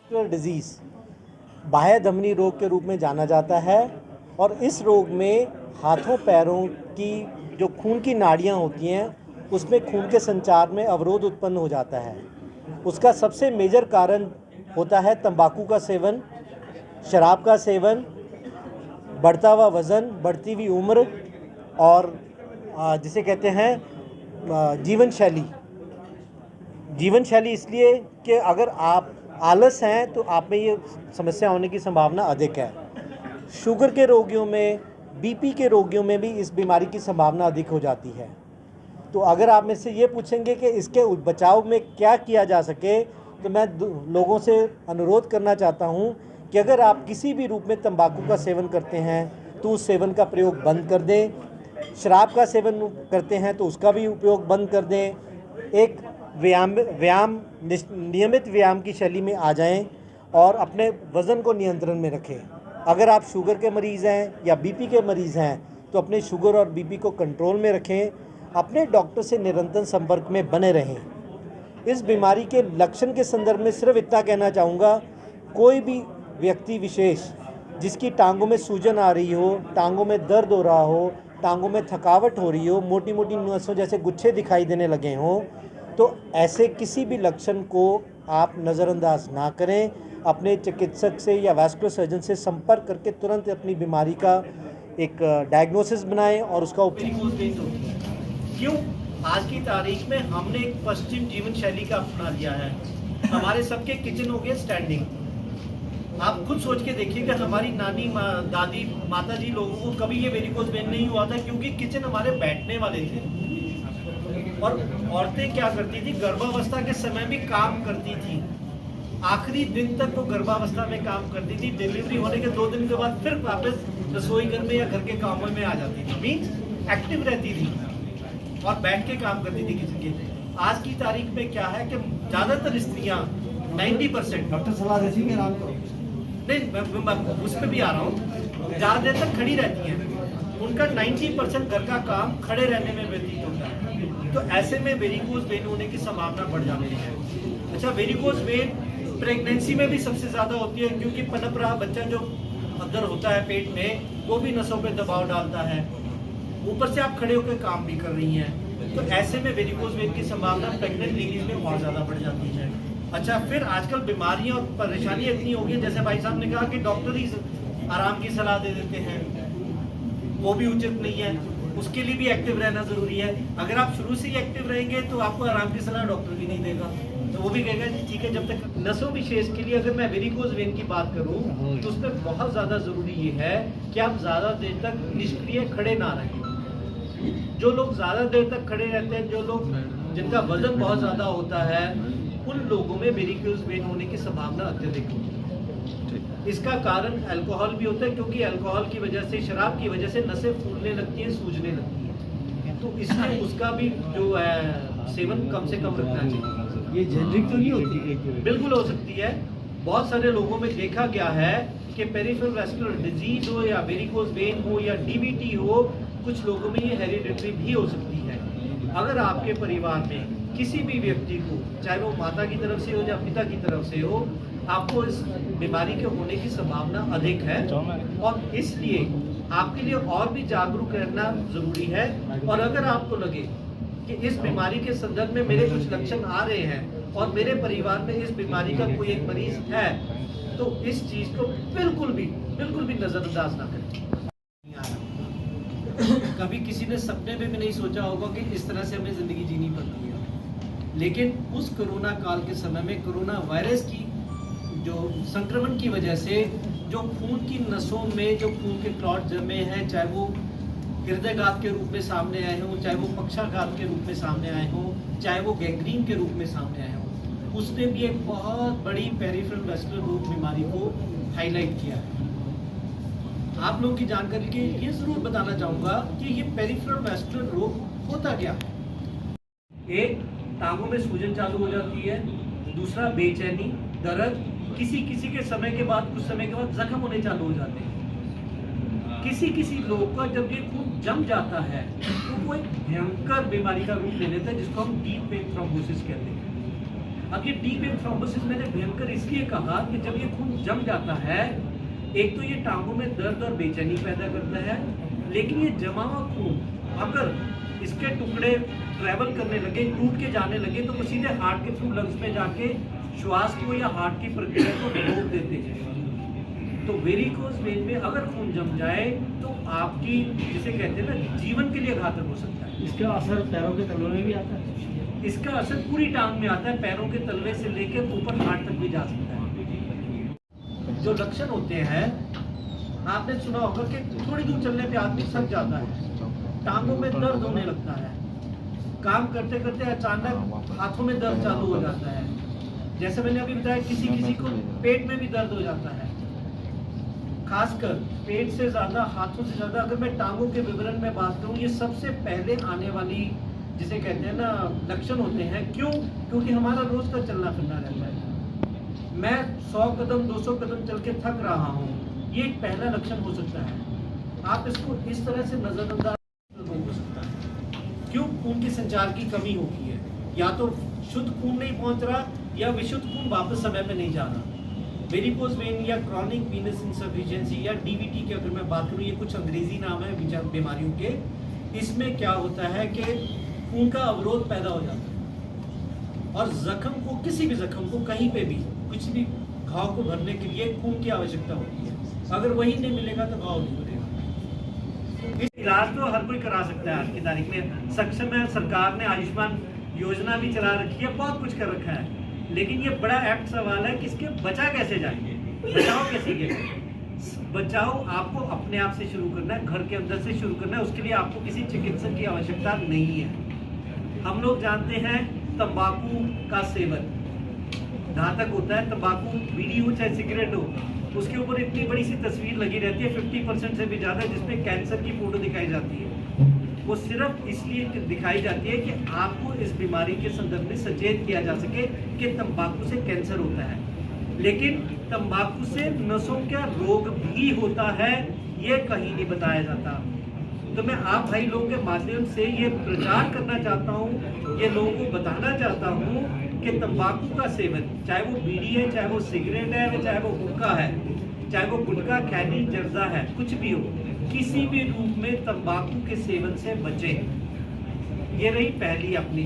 Cardiovascular disease बाह्य धमनी रोग के रूप में जाना जाता है और इस रोग में हाथों पैरों की जो खून की नाड़ियाँ होती हैं उसमें खून के संचार में अवरोध उत्पन्न हो जाता है। उसका सबसे मेजर कारण होता है तंबाकू का सेवन, शराब का सेवन, बढ़ता हुआ वज़न, बढ़ती हुई उम्र और जिसे कहते हैं जीवन शैली इसलिए कि अगर आप आलस हैं तो आप में ये समस्या होने की संभावना अधिक है। शुगर के रोगियों में, बीपी के रोगियों में भी इस बीमारी की संभावना अधिक हो जाती है। तो अगर आप में से ये पूछेंगे कि इसके बचाव में क्या किया जा सके, तो मैं लोगों से अनुरोध करना चाहता हूँ कि अगर आप किसी भी रूप में तंबाकू का सेवन करते हैं तो उस सेवन का प्रयोग बंद कर दें। शराब का सेवन करते हैं तो उसका भी उपयोग बंद कर दें। एक नियमित व्यायाम की शैली में आ जाएं और अपने वज़न को नियंत्रण में रखें। अगर आप शुगर के मरीज़ हैं या बीपी के मरीज़ हैं तो अपने शुगर और बीपी को कंट्रोल में रखें। अपने डॉक्टर से निरंतर संपर्क में बने रहें। इस बीमारी के लक्षण के संदर्भ में सिर्फ इतना कहना चाहूँगा, कोई भी व्यक्ति विशेष जिसकी टांगों में सूजन आ रही हो, टांगों में दर्द हो रहा हो, टांगों में थकावट हो रही हो, मोटी मोटी नसों जैसे गुच्छे दिखाई देने लगे हों, तो ऐसे किसी भी लक्षण को आप नज़रअंदाज ना करें। अपने चिकित्सक से या वैस्कुलर सर्जन से संपर्क करके तुरंत अपनी बीमारी का एक डायग्नोसिस बनाएं और उसका क्यों आज की तारीख में हमने एक पश्चिम जीवन शैली का अपना लिया है। हमारे सबके किचन हो गए स्टैंडिंग। आप खुद सोच के देखिए कि हमारी नानी दादी माता जी लोगों को कभी ये वेरिकोज वेन नहीं हुआ था, क्योंकि किचन हमारे बैठने वाले थे। और औरतें क्या करती थी, गर्भावस्था के समय भी काम करती थी। आखिरी दिन तक वो गर्भावस्था में काम करती थी। डिलीवरी होने के 2 दिन के बाद फिर वापस रसोई घर में या घर के कामों में आ जाती थी। मीन्स एक्टिव रहती थी और बैठ के काम करती थी किचन के। आज की तारीख में क्या है कि ज्यादातर स्त्रियां 90% डॉक्टर सलाह देती है आराम करो। नहीं, मैं उस पर भी आ रहा हूँ। ज्यादा देर तक खड़ी रहती हैं। उनका 90% घर का काम खड़े रहने में व्यतीत होता है। तो ऐसे में वेरिकोज वेन होने की संभावना बढ़ जाती है। अच्छा, वेरिकोज वेन प्रेगनेंसी में भी सबसे ज्यादा होती है, क्योंकि पनप रहा बच्चा जो अंदर होता है पेट में, वो भी नसों पे दबाव डालता है। ऊपर से आप खड़े होकर काम भी कर रही हैं, तो ऐसे में वेरिकोज वेन की संभावना प्रेग्नेंट लेडीज में और ज्यादा बढ़ जाती है। अच्छा, फिर आजकल बीमारियां और परेशानियां इतनी हो गई, जैसे भाई साहब ने कहा कि डॉक्टर ही आराम की सलाह दे देते हैं, वो भी उचित नहीं है। उसके लिए भी एक्टिव रहना जरूरी है। अगर आप शुरू से ही एक्टिव रहेंगे तो आपको आराम की सलाह डॉक्टर भी नहीं देगा, तो वो भी कहेगा ठीक है। जब तक नसों विशेष के लिए अगर मैं वेरिकोज वेन की बात करूं तो उसमें बहुत ज्यादा जरूरी ये है कि आप ज्यादा देर तक निष्क्रिय खड़े ना रहें। जो लोग ज्यादा देर तक खड़े रहते हैं, जो लोग जिनका वजन बहुत ज्यादा होता है, उन लोगों में वेरिकोज वेन होने की संभावना अत्यधिक होती है। इसका कारण अल्कोहल भी होता है, क्योंकि अल्कोहल की वजह से, शराब की वजह से नसें फूलने लगती हैं, सूजने लगती हैं। तो इसलिए उसका भी जो है सेवन कम से कम रखना चाहिए। ये जेनरिक तो नहीं होती? बिल्कुल हो सकती है। बहुत सारे लोगों में देखा गया है कि पेरिफेरल वैस्कुलर डिजीज हो या वेरिकोज वेन हो या डीवीटी हो, कुछ लोगों में ये हेरिडिटरी भी हो सकती है। अगर आपके परिवार में किसी भी व्यक्ति को, चाहे वो माता की तरफ से हो या पिता की तरफ से हो, आपको इस बीमारी के होने की संभावना अधिक है। और इसलिए आपके लिए और भी जागरूक रहना जरूरी है। और अगर आपको लगे कि इस बीमारी के संदर्भ में मेरे कुछ लक्षण आ रहे हैं और मेरे परिवार में इस बीमारी का कोई एक मरीज है, तो इस चीज को बिल्कुल भी नजरअंदाज ना करें। कभी किसी ने सपने में भी नहीं सोचा होगा कि इस तरह से हमें जिंदगी जीनी पड़ती है। लेकिन उस कोरोना काल के समय में कोरोना वायरस की जो संक्रमण की वजह से जो खून की नसों में जो खून के क्लॉट जमे हैं, चाहे वो हृदयघात के रूप में सामने आए हों, चाहे वो पक्षाघात के रूप में सामने आए हों, चाहे वो गैंग्रीन के रूप में सामने आए हों, उसने भी एक बहुत बड़ी पेरिफेरल वैस्कुलर रोग बीमारी को हाईलाइट किया है। आप लोगों की जानकारी के लिए ये जरूर बताना चाहूँगा कि ये पेरिफेरल वैस्कुलर रोग होता क्या है। एक, टांगों में सूजन चालू हो जाती है। दूसरा, बेचैनी, दर्द, किसी के समय के बाद, कुछ समय के बाद जख्म होने चालू हो जाते हैं। किसी लोग का जब ये खून जम जाता है तो वो एक भयंकर बीमारी का रूप ले लेता है, जिसको हम डीप वेन थ्रोम्बोसिस कहते हैं। अब ये डीप वेन थ्रोम्बोसिस मैंने भयंकर इसलिए कहा कि जब ये खून जम जाता है, एक तो ये टांगों में दर्द और बेचैनी पैदा करता है, लेकिन ये जमा हुआ खून अगर इसके टुकड़े ट्रैवल करने लगे, टूट के जाने लगे, तो वो सीधे हार्ट के थ्रू लंग्स में जाके श्वास को या हार्ट की प्रक्रिया को रोक देते हैं। तो वेरिकोज वेन में अगर खून जम जाए तो आपकी, जिसे कहते हैं ना, जीवन के लिए घातक हो सकता है। इसका असर पैरों के तलवे में भी आता है। इसका असर पूरी टांग में आता है, पैरों के तलवे से लेकर ऊपर हार्ट तक भी जा सकता है। जो लक्षण होते हैं, आपने सुना होगा कि थोड़ी दूर चलने पे आदमी थक जाता है, टांगों में दर्द होने लगता है, काम करते करते अचानक हाथों में दर्द चालू हो जाता है। जैसे मैंने अभी बताया, किसी किसी को पेट में भी दर्द हो जाता है। खासकर पेट से ज्यादा, हाथों से ज्यादा अगर मैं टांगों के विवरण में बात करूं, ये सबसे पहले आने वाली, जिसे कहते हैं ना, लक्षण होते हैं। क्यों? क्योंकि हमारा रोज का चलना फिरना रहता है। मैं 100 कदम 200 कदम चल के थक रहा हूँ, ये एक पहला लक्षण हो सकता है। आप इसको इस तरह से नजरअंदाज हो सकता है। क्यों? खून की संचार की कमी होगी है, या तो शुद्ध खून नहीं पहुंच रहा या विशुद्ध खून वापस समय पे नहीं जा रहा। वेरिकोज वेन या क्रॉनिक वीनस इंसफिशिएंसी या डीवीटी की अगर मैं बात करूं, ये कुछ अंग्रेजी नाम है बीमारियों के। इसमें क्या होता है कि खून का अवरोध पैदा हो जाता है और जख्म को, किसी भी जख्म को, कहीं पे भी कुछ भी घाव को भरने के लिए खून की आवश्यकता होती है। अगर वही नहीं मिलेगा तो घाव नहीं भरेगा। इस इलाज तो हर कोई करा सकता है। आज की तारीख में सक्षम है, सरकार ने आयुष्मान योजना भी चला रखी है, बहुत कुछ कर रखा है। लेकिन ये बड़ा एप्ट सवाल है कि इसके बचा कैसे जाएंगे, बचाव कैसे किया। बचाव आपको अपने आप से शुरू करना है, घर के अंदर से शुरू करना है। उसके लिए आपको किसी चिकित्सक की आवश्यकता नहीं है। हम लोग जानते हैं तंबाकू का सेवन घातक होता है। तंबाकू, बीड़ी हो चाहे सिगरेट हो, उसके ऊपर इतनी बड़ी सी तस्वीर लगी रहती है 50% से भी ज़्यादा, जिसमें कैंसर की फोटो दिखाई जाती है। वो सिर्फ इसलिए दिखाई जाती है कि आपको इस बीमारी के संदर्भ में सचेत किया जा सके कि तंबाकू से कैंसर होता है। लेकिन तंबाकू से नसों का रोग भी होता है, ये कहीं नहीं बताया जाता। तो मैं आप भाई लोगों के माध्यम से ये प्रचार करना चाहता हूँ, ये लोगों को बताना चाहता हूँ कि तंबाकू का सेवन, चाहे वो बीड़ी है, चाहे वो सिगरेट है, चाहे वो हुक्का है, चाहे वो गुटखा, खैनी, जर्दा है, कुछ भी हो, किसी भी रूप में तंबाकू के सेवन से बचें। ये रही पहली अपनी